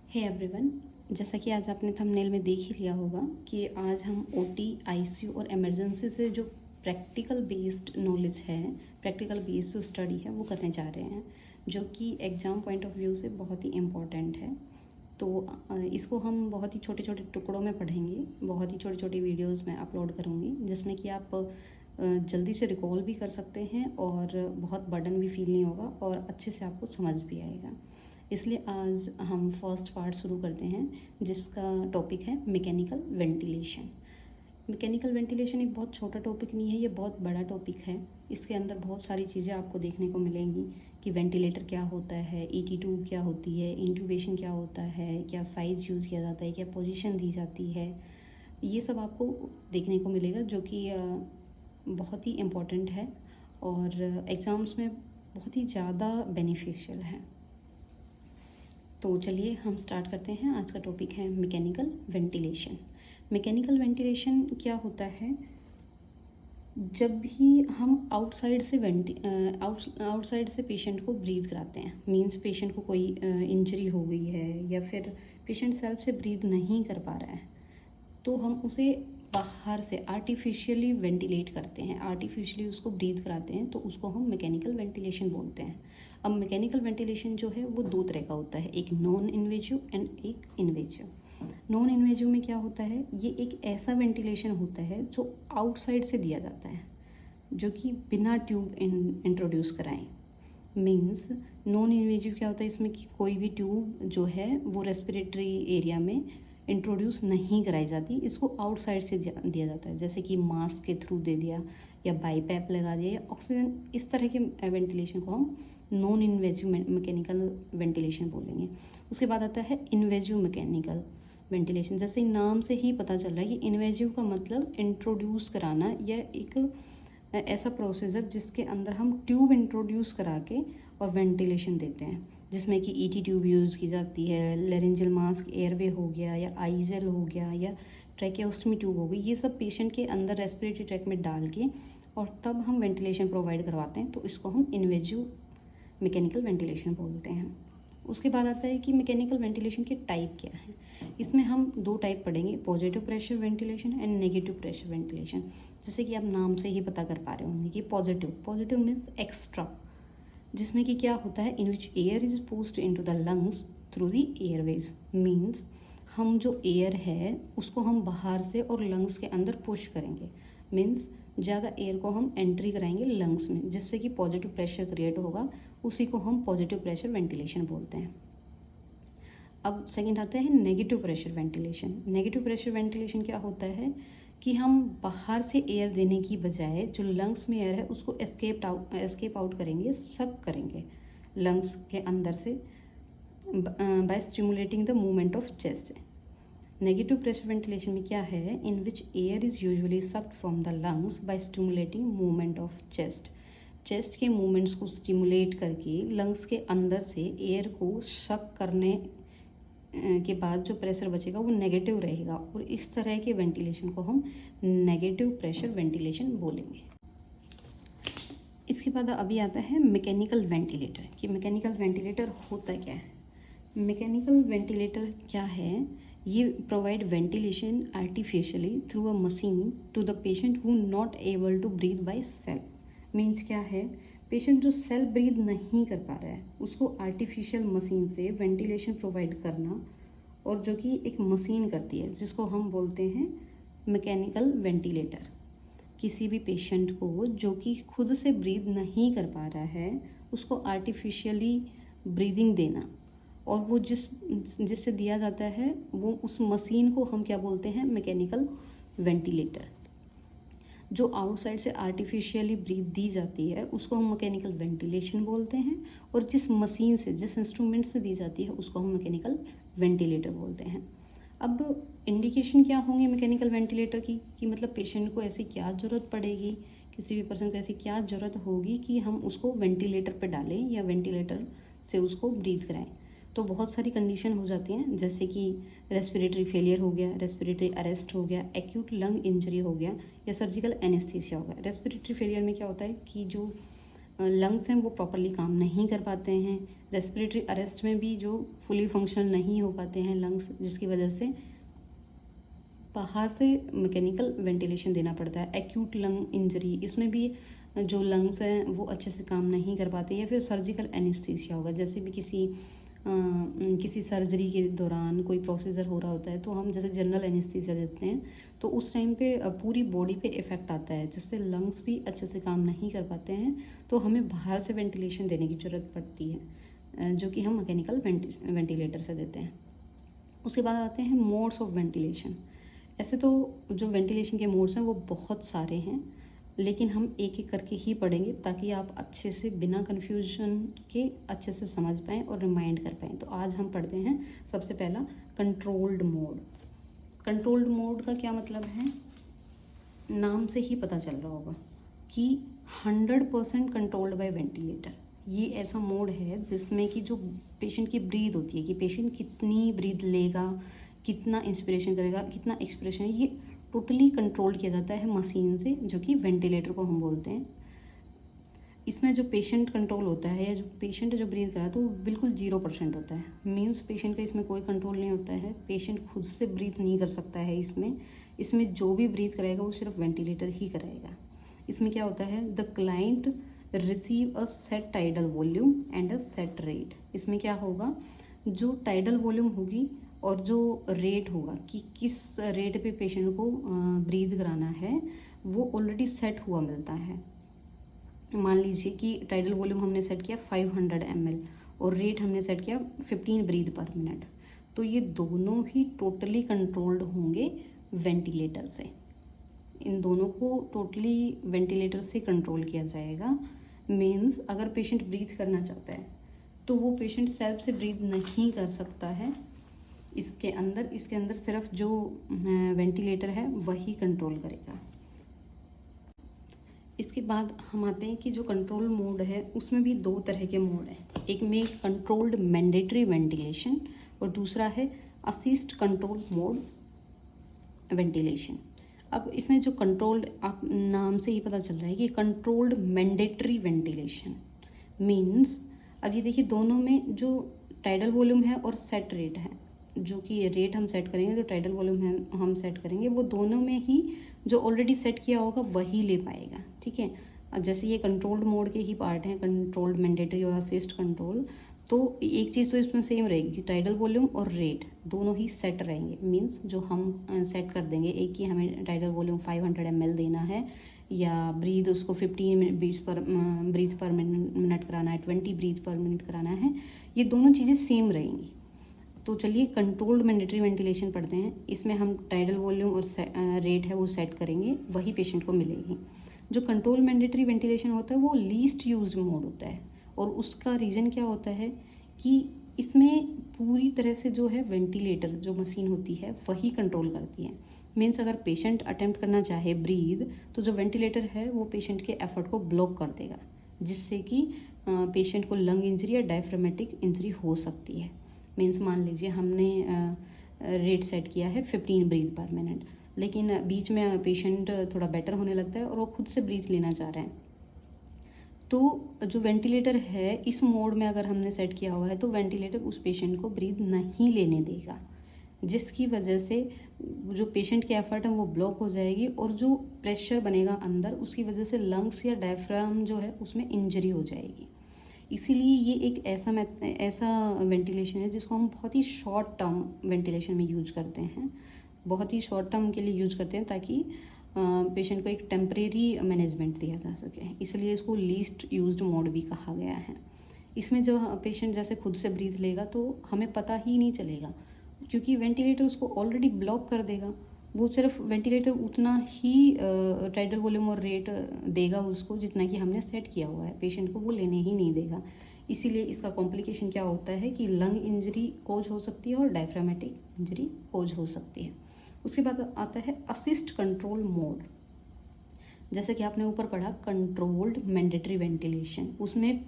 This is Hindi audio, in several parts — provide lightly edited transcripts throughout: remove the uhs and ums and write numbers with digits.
हे एवरीवन, जैसा कि आज आपने थंबनेल में देख ही लिया होगा कि आज हम ओटी, आईसीयू और इमरजेंसी से जो प्रैक्टिकल बेस्ड नॉलेज है, प्रैक्टिकल बेस्ड जो स्टडी है वो करने जा रहे हैं, जो कि एग्ज़ाम पॉइंट ऑफ व्यू से बहुत ही इम्पॉर्टेंट है। तो इसको हम बहुत ही छोटे छोटे टुकड़ों में पढ़ेंगे, बहुत ही छोटी छोटी वीडियोज़ में अपलोड करूँगी, जिसमें कि आप जल्दी से रिकॉल भी कर सकते हैं और बहुत बर्डन भी फील नहीं होगा और अच्छे से आपको समझ भी आएगा। इसलिए आज हम फर्स्ट पार्ट शुरू करते हैं, जिसका टॉपिक है मैकेनिकल वेंटिलेशन। मैकेनिकल वेंटिलेशन एक बहुत छोटा टॉपिक नहीं है, ये बहुत बड़ा टॉपिक है। इसके अंदर बहुत सारी चीज़ें आपको देखने को मिलेंगी कि वेंटिलेटर क्या होता है, ईटी ट्यूब क्या होती है, इंट्यूबेशन क्या होता है, क्या साइज़ यूज़ किया जाता है, क्या पोजीशन दी जाती है, ये सब आपको देखने को मिलेगा, जो कि बहुत ही इम्पोर्टेंट है और एग्ज़ाम्स में बहुत ही ज़्यादा बेनिफिशियल है। तो चलिए हम स्टार्ट करते हैं। आज का टॉपिक है मैकेनिकल वेंटिलेशन। मैकेनिकल वेंटिलेशन क्या होता है? जब भी हम आउटसाइड से पेशेंट को ब्रीथ कराते हैं, मींस पेशेंट को कोई इंजरी हो गई है या फिर पेशेंट सेल्फ से ब्रीथ नहीं कर पा रहा है, तो हम उसे बाहर से आर्टिफिशियली वेंटिलेट करते हैं, आर्टिफिशियली उसको ब्रीथ कराते हैं, तो उसको हम मैकेनिकल वेंटिलेशन बोलते हैं। अब मैकेनिकल वेंटिलेशन जो है वो दो तरह का होता है, एक नॉन इन्वेजिव एंड एक इन्वेजिव। नॉन इन्वेजिव में क्या होता है, ये एक ऐसा वेंटिलेशन होता है जो आउटसाइड से दिया जाता है, जो कि बिना ट्यूब इंट्रोड्यूस कराएं। मीन्स नॉन इन्वेजिव क्या होता है, इसमें कि कोई भी ट्यूब जो है वो रेस्पिरेटरी एरिया में इंट्रोड्यूस नहीं कराई जाती, इसको आउटसाइड से दिया जाता है, जैसे कि मास्क के थ्रू दे दिया या बाईपैप लगा दिया या ऑक्सीजन, इस तरह के वेंटिलेशन को हम नॉन इन्वेजिव मैकेनिकल वेंटिलेशन बोलेंगे। उसके बाद आता है इन्वेजिव मैकेनिकल वेंटिलेशन। जैसे नाम से ही पता चल रहा है कि इन्वेजिव का मतलब इंट्रोड्यूस कराना या एक ऐसा प्रोसीजर जिसके अंदर हम ट्यूब इंट्रोड्यूस करा के और वेंटिलेशन देते हैं, जिसमें कि ईटी ट्यूब यूज़ की जाती है, लेरेंजियल मास्क, एयरवे हो गया या आईजेल हो गया या ट्रैकेओस्टमी ट्यूब हो गई, ये सब पेशेंट के अंदर रेस्पिरेटरी ट्रैक में डाल के और तब हम वेंटिलेशन प्रोवाइड करवाते हैं, तो इसको हम इन्वेजिव मैकेनिकल वेंटिलेशन बोलते हैं। उसके बाद आता है कि मैकेनिकल वेंटिलेशन के टाइप क्या है। इसमें हम दो टाइप पढ़ेंगे, positive pressure ventilation and negative pressure ventilation. जैसे कि आप नाम से ही पता कर पा रहे होंगे कि पॉजिटिव मीन्स एक्स्ट्रा, जिसमें कि क्या होता है, in which air is pushed into the lungs through the airways. Means हम जो एयर है उसको हम बाहर से और लंग्स के अंदर पुश करेंगे, मीन्स ज़्यादा एयर को हम एंट्री कराएंगे लंग्स में, जिससे कि पॉजिटिव प्रेशर क्रिएट होगा, उसी को हम पॉजिटिव प्रेशर वेंटिलेशन बोलते हैं। अब सेकंड आता है negative pressure ventilation. Negative pressure ventilation क्या होता है कि हम बाहर से एयर देने की बजाय जो लंग्स में एयर है उसको एस्केप आउट करेंगे, सक करेंगे लंग्स के अंदर से by stimulating the movement of chest. Negative pressure ventilation में क्या है, in which air is usually sucked from the lungs by stimulating movement of chest. Chest के मूवमेंट्स को स्टिमुलेट करके लंग्स के अंदर से एयर को शक करने के बाद जो प्रेशर बचेगा वो नेगेटिव रहेगा, और इस तरह के वेंटिलेशन को हम नेगेटिव प्रेशर वेंटिलेशन बोलेंगे। इसके बाद अभी आता है मैकेनिकल वेंटिलेटर, कि मैकेनिकल वेंटिलेटर होता क्या है। मैकेनिकल वेंटिलेटर क्या है, ये provide ventilation artificially through a machine to the patient who not able to breathe by self. Means क्या है, पेशेंट जो सेल्फ ब्रीथ नहीं कर पा रहा है उसको आर्टिफिशियल मशीन से वेंटिलेशन प्रोवाइड करना, और जो कि एक मशीन करती है, जिसको हम बोलते हैं मैकेनिकल वेंटिलेटर। किसी भी पेशेंट को जो कि खुद से ब्रीथ नहीं कर पा रहा है उसको आर्टिफिशियली ब्रीदिंग देना, और वो जिससे दिया जाता है वो उस मशीन को हम क्या बोलते हैं, मैकेनिकल वेंटिलेटर। जो आउटसाइड से आर्टिफिशियली ब्रीथ दी जाती है उसको हम मैकेनिकल वेंटिलेशन बोलते हैं, और जिस मशीन से, जिस इंस्ट्रूमेंट से दी जाती है उसको हम मैकेनिकल वेंटिलेटर बोलते हैं। अब इंडिकेशन क्या होंगे मैकेनिकल वेंटिलेटर की, कि मतलब पेशेंट को ऐसी क्या ज़रूरत पड़ेगी, किसी भी पर्सन को ऐसी क्या ज़रूरत होगी कि हम उसको वेंटिलेटर पर डालें या वेंटिलेटर से उसको ब्रीथ कराएं। तो बहुत सारी कंडीशन हो जाती हैं, जैसे कि रेस्पिरेटरी फेलियर हो गया, रेस्पिरेटरी अरेस्ट हो गया, एक्यूट लंग इंजरी हो गया या सर्जिकल एनेस्थीसिया हो गया। रेस्पिरेटरी फेलियर में क्या होता है कि जो लंग्स हैं वो प्रॉपरली काम नहीं कर पाते हैं। रेस्पिरेटरी अरेस्ट में भी जो फुली फंक्शनल नहीं हो पाते हैं लंग्स, जिसकी वजह से बाहर से मैकेनिकल वेंटिलेशन देना पड़ता है। एक्यूट लंग इंजरी, इसमें भी जो लंग्स हैं वो अच्छे से काम नहीं कर पाते। या फिर सर्जिकल एनेस्थीसिया होगा, जैसे भी किसी सर्जरी के दौरान कोई प्रोसीजर हो रहा होता है तो हम जैसे जनरल एनेस्थीसिया देते हैं, तो उस टाइम पे पूरी बॉडी पे इफ़ेक्ट आता है, जिससे लंग्स भी अच्छे से काम नहीं कर पाते हैं। तो हमें बाहर से वेंटिलेशन देने की ज़रूरत पड़ती है, जो कि हम मैकेनिकल वेंटिलेटर से देते हैं। उसके बाद आते हैं मोड्स ऑफ वेंटिलेशन। ऐसे तो जो वेंटिलेशन के मोड्स हैं वो बहुत सारे हैं, लेकिन हम एक एक करके ही पढ़ेंगे ताकि आप अच्छे से बिना कन्फ्यूजन के अच्छे से समझ पाएँ और रिमाइंड कर पाएँ। तो आज हम पढ़ते हैं सबसे पहला कंट्रोल्ड मोड। कंट्रोल्ड मोड का क्या मतलब है, नाम से ही पता चल रहा होगा कि 100% कंट्रोल्ड बाय वेंटिलेटर। ये ऐसा मोड है जिसमें कि जो पेशेंट की ब्रीथ होती है कि पेशेंट कितनी ब्रीथ लेगा, कितना इंस्पिरेशन करेगा, कितना एक्सप्रेशन, ये टोटली कंट्रोल किया जाता है मशीन से, जो कि वेंटिलेटर को हम बोलते हैं। इसमें जो पेशेंट कंट्रोल होता है या जो पेशेंट जो ब्रीथ करा तो वो बिल्कुल 0% होता है। मीन्स पेशेंट का इसमें कोई कंट्रोल नहीं होता है, पेशेंट खुद से ब्रीथ नहीं कर सकता है। इसमें जो भी ब्रीथ कराएगा वो सिर्फ वेंटिलेटर ही कराएगा। इसमें क्या होता है, the client receive a set tidal volume and a set rate. इसमें क्या होगा, जो टाइडल वॉल्यूम होगी और जो रेट होगा कि किस रेट पे पेशेंट को ब्रीथ कराना है, वो ऑलरेडी सेट हुआ मिलता है। मान लीजिए कि टाइडल वॉल्यूम हमने सेट किया 500 ml और रेट हमने सेट किया 15 ब्रीथ पर मिनट, तो ये दोनों ही टोटली कंट्रोल्ड होंगे वेंटिलेटर से। इन दोनों को टोटली वेंटिलेटर से कंट्रोल किया जाएगा। मीन्स अगर पेशेंट ब्रीथ करना चाहता है तो वो पेशेंट सेल्फ से ब्रीथ नहीं कर सकता है। इसके अंदर सिर्फ जो वेंटिलेटर है वही कंट्रोल करेगा। इसके बाद हम आते हैं कि जो कंट्रोल मोड है उसमें भी दो तरह के मोड हैं। एक में कंट्रोल्ड मैंडेटरी वेंटिलेशन और दूसरा है असिस्ट कंट्रोल मोड वेंटिलेशन। अब इसमें जो कंट्रोल्ड, आप नाम से ही पता चल रहा है कि कंट्रोल्ड मैंडेटरी वेंटिलेशन मीन्स, अब ये देखिए दोनों में जो टाइडल वॉल्यूम है और सेट रेट है, जो कि रेट हम सेट करेंगे, जो टाइडल वॉल्यूम है हम सेट करेंगे, वो दोनों में ही जो ऑलरेडी सेट किया होगा वही ले पाएगा। ठीक है, जैसे ये कंट्रोल्ड मोड के ही पार्ट हैं, कंट्रोल्ड मैंडेटरी और असिस्ट कंट्रोल, तो एक चीज़ तो इसमें सेम रहेगी कि टाइडल वॉल्यूम और रेट दोनों ही सेट रहेंगे। मीन्स जो हम सेट कर देंगे, एक कि हमें टाइडल वॉल्यूम 500 ml देना है या ब्रीथ उसको 15 ब्रीथ पर मिनट कराना है, 20 ब्रीथ पर मिनट कराना है, ये दोनों चीज़ें सेम रहेंगी। तो चलिए कंट्रोल्ड मैंडेटरी वेंटिलेशन पढ़ते हैं। इसमें हम टाइडल वॉल्यूम और रेट है वो सेट करेंगे, वही पेशेंट को मिलेगी। जो कंट्रोल मैंडेटरी वेंटिलेशन होता है वो लीस्ट यूज्ड मोड होता है, और उसका रीज़न क्या होता है कि इसमें पूरी तरह से जो है वेंटिलेटर जो मशीन होती है वही कंट्रोल करती है। मीन्स अगर पेशेंट अटेम्प्ट करना चाहे ब्रीद, तो जो वेंटिलेटर है वो पेशेंट के एफर्ट को ब्लॉक कर देगा, जिससे कि पेशेंट को लंग इंजरी या डायफ्रामेटिक इंजरी हो सकती है। मीन्स मान लीजिए हमने रेट सेट किया है 15 ब्रीथ पर मिनट, लेकिन बीच में पेशेंट थोड़ा बेटर होने लगता है और वो खुद से ब्रीथ लेना चाह रहे हैं, तो जो वेंटिलेटर है इस मोड में अगर हमने सेट किया हुआ है तो वेंटिलेटर उस पेशेंट को ब्रीथ नहीं लेने देगा, जिसकी वजह से जो पेशेंट की एफर्ट है वो ब्लॉक हो जाएगी और जो प्रेशर बनेगा अंदर उसकी वजह से लंग्स या डायफ्राम जो है उसमें इंजरी हो जाएगी। इसीलिए ये एक ऐसा वेंटिलेशन है जिसको हम बहुत ही शॉर्ट टर्म वेंटिलेशन में यूज करते हैं, बहुत ही शॉर्ट टर्म के लिए यूज करते हैं ताकि पेशेंट को एक टेम्परेरी मैनेजमेंट दिया जा सके। इसलिए इसको लीस्ट यूज्ड मोड भी कहा गया है। इसमें जो पेशेंट जैसे खुद से ब्रीथ लेगा तो हमें पता ही नहीं चलेगा, क्योंकि वेंटिलेटर उसको ऑलरेडी ब्लॉक कर देगा। वो सिर्फ वेंटिलेटर उतना ही टाइडल वॉल्यूम और रेट देगा उसको जितना कि हमने सेट किया हुआ है, पेशेंट को वो लेने ही नहीं देगा। इसीलिए इसका कॉम्प्लिकेशन क्या होता है कि लंग इंजरी कोज हो सकती है और डायफ्रामेटिक इंजरी कोज हो सकती है। उसके बाद आता है असिस्ट कंट्रोल मोड। जैसे कि आपने ऊपर पढ़ा कंट्रोल्ड मैंडेटरी वेंटिलेशन, उसमें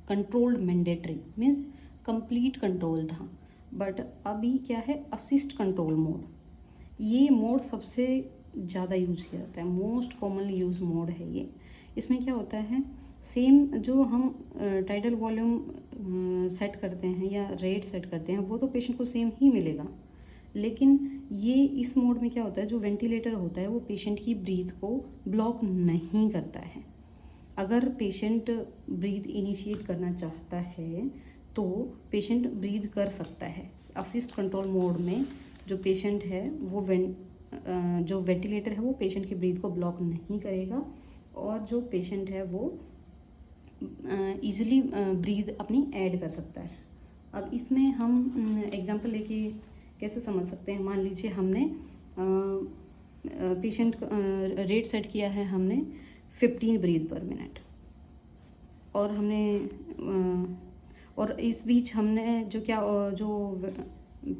controlled mandatory means complete control था, बट अभी क्या है असिस्ट कंट्रोल मोड। ये मोड सबसे ज़्यादा यूज किया जाता है, मोस्ट कॉमनली यूज मोड है ये। इसमें क्या होता है, सेम जो हम टाइडल वॉल्यूम सेट करते हैं या रेट सेट करते हैं वो तो पेशेंट को सेम ही मिलेगा, लेकिन ये इस मोड में क्या होता है, जो वेंटिलेटर होता है वो पेशेंट की ब्रीथ को ब्लॉक नहीं करता है। अगर पेशेंट ब्रीथ इनिशिएट करना चाहता है तो पेशेंट ब्रीथ कर सकता है। असिस्ट कंट्रोल मोड में जो पेशेंट है वो जो वेंटिलेटर है वो पेशेंट की ब्रीथ को ब्लॉक नहीं करेगा और जो पेशेंट है वो ईजिली ब्रीथ अपनी ऐड कर सकता है। अब इसमें हम एग्जांपल लेके कैसे समझ सकते हैं। मान लीजिए हमने पेशेंट रेट सेट किया है हमने 15 ब्रीथ पर मिनट और और इस बीच हमने जो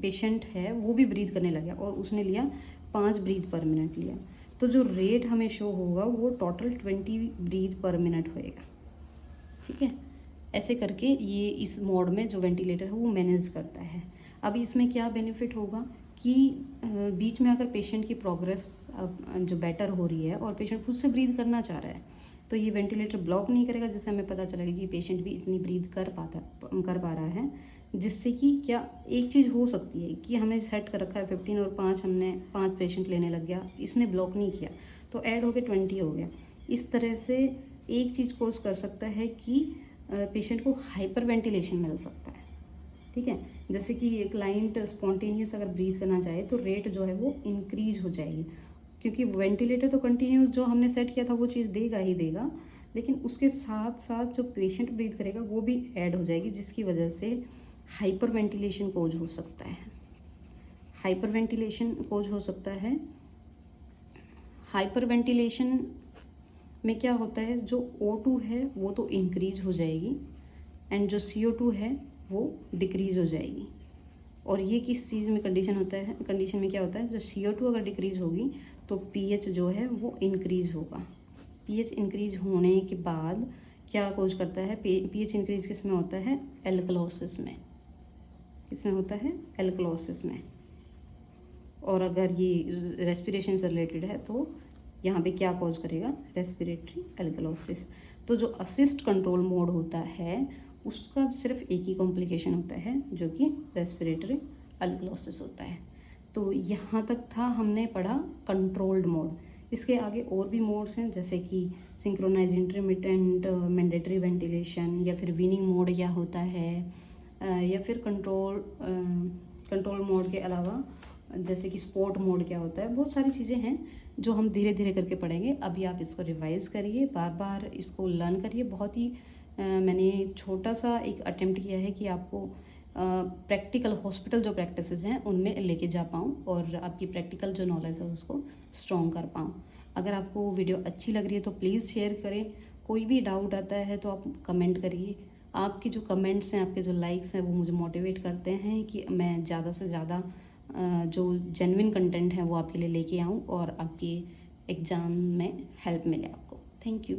पेशेंट है वो भी ब्रीथ करने लगा और उसने लिया 5 ब्रीथ पर मिनट लिया, तो जो रेट हमें शो होगा वो टोटल 20 ब्रीथ पर मिनट होएगा। ठीक है, ऐसे करके ये इस मोड में जो वेंटिलेटर है वो मैनेज करता है। अब इसमें क्या बेनिफिट होगा कि बीच में अगर पेशेंट की प्रोग्रेस जो बेटर हो रही है और पेशेंट खुद से ब्रीथ करना चाह रहा है तो ये वेंटिलेटर ब्लॉक नहीं करेगा, जिससे हमें पता चलेगा कि पेशेंट भी इतनी ब्रीथ कर पा रहा है। जिससे कि क्या एक चीज़ हो सकती है कि हमने सेट कर रखा है 15 और 5, हमने 5 पेशेंट लेने लग गया, इसने ब्लॉक नहीं किया तो ऐड हो गया 20 हो गया। इस तरह से एक चीज़ कोस कर सकता है कि पेशेंट को हाइपर वेंटिलेशन मिल सकता है। ठीक है, जैसे कि क्लाइंट स्पॉन्टेनियस अगर ब्रीथ करना चाहे तो रेट जो है वो इंक्रीज हो जाएगी, क्योंकि वेंटिलेटर तो कंटिन्यूस जो हमने सेट किया था वो चीज़ देगा ही देगा, लेकिन उसके साथ साथ जो पेशेंट ब्रीथ करेगा वो भी ऐड हो जाएगी, जिसकी वजह से हाइपर वेंटिलेशन कोज हो सकता है। हाइपर वेंटिलेशन कोज हो सकता है। हाइपर वेंटिलेशन में क्या होता है, जो O2 है वो तो इंक्रीज हो जाएगी एंड जो CO2 है वो डिक्रीज हो जाएगी। और ये किस चीज़ में कंडीशन में क्या होता है, जो CO2 अगर डिक्रीज होगी तो pH जो है वो इंक्रीज होगा। pH इंक्रीज होने के बाद क्या कोज करता है, pH इंक्रीज किस में होता है, एल्कलोसिस में। किसमें होता है, एल्कलोसिस में। और अगर ये रेस्पिरेशन से रिलेटेड है तो यहाँ पे क्या कॉज करेगा, रेस्पिरेटरी एल्कलोसिस। तो जो असिस्ट कंट्रोल मोड होता है उसका सिर्फ एक ही कॉम्प्लिकेशन होता है जो कि रेस्पिरेटरी एल्कलोसिस होता है। तो यहाँ तक था हमने पढ़ा कंट्रोल्ड मोड। इसके आगे और भी मोड्स हैं, जैसे कि सिंक्रोनाइज इंटरमिटेंट मैंडेटरी वेंटिलेशन, या फिर वीनिंग मोड क्या होता है, या फिर कंट्रोल मोड के अलावा जैसे कि स्पोर्ट मोड क्या होता है। बहुत सारी चीज़ें हैं जो हम धीरे धीरे करके पढ़ेंगे। अभी आप इसको रिवाइज़ करिए, बार बार इसको लर्न करिए। बहुत ही मैंने छोटा सा एक अटेम्प्ट किया है कि आपको प्रैक्टिकल हॉस्पिटल जो प्रैक्टिसेस हैं उनमें लेके जा पाऊँ और आपकी प्रैक्टिकल जो नॉलेज है उसको स्ट्रॉन्ग कर पाऊँ। अगर आपको वीडियो अच्छी लग रही है तो प्लीज़ शेयर करें। कोई भी डाउट आता है तो आप कमेंट करिए। आपके जो कमेंट्स हैं, आपके जो लाइक्स हैं वो मुझे मोटिवेट करते हैं कि मैं ज़्यादा से ज़्यादा जो जेन्युइन कंटेंट है वो आपके लिए लेके आऊँ और आपके एग्ज़ाम में हेल्प मिले आपको। Thank you.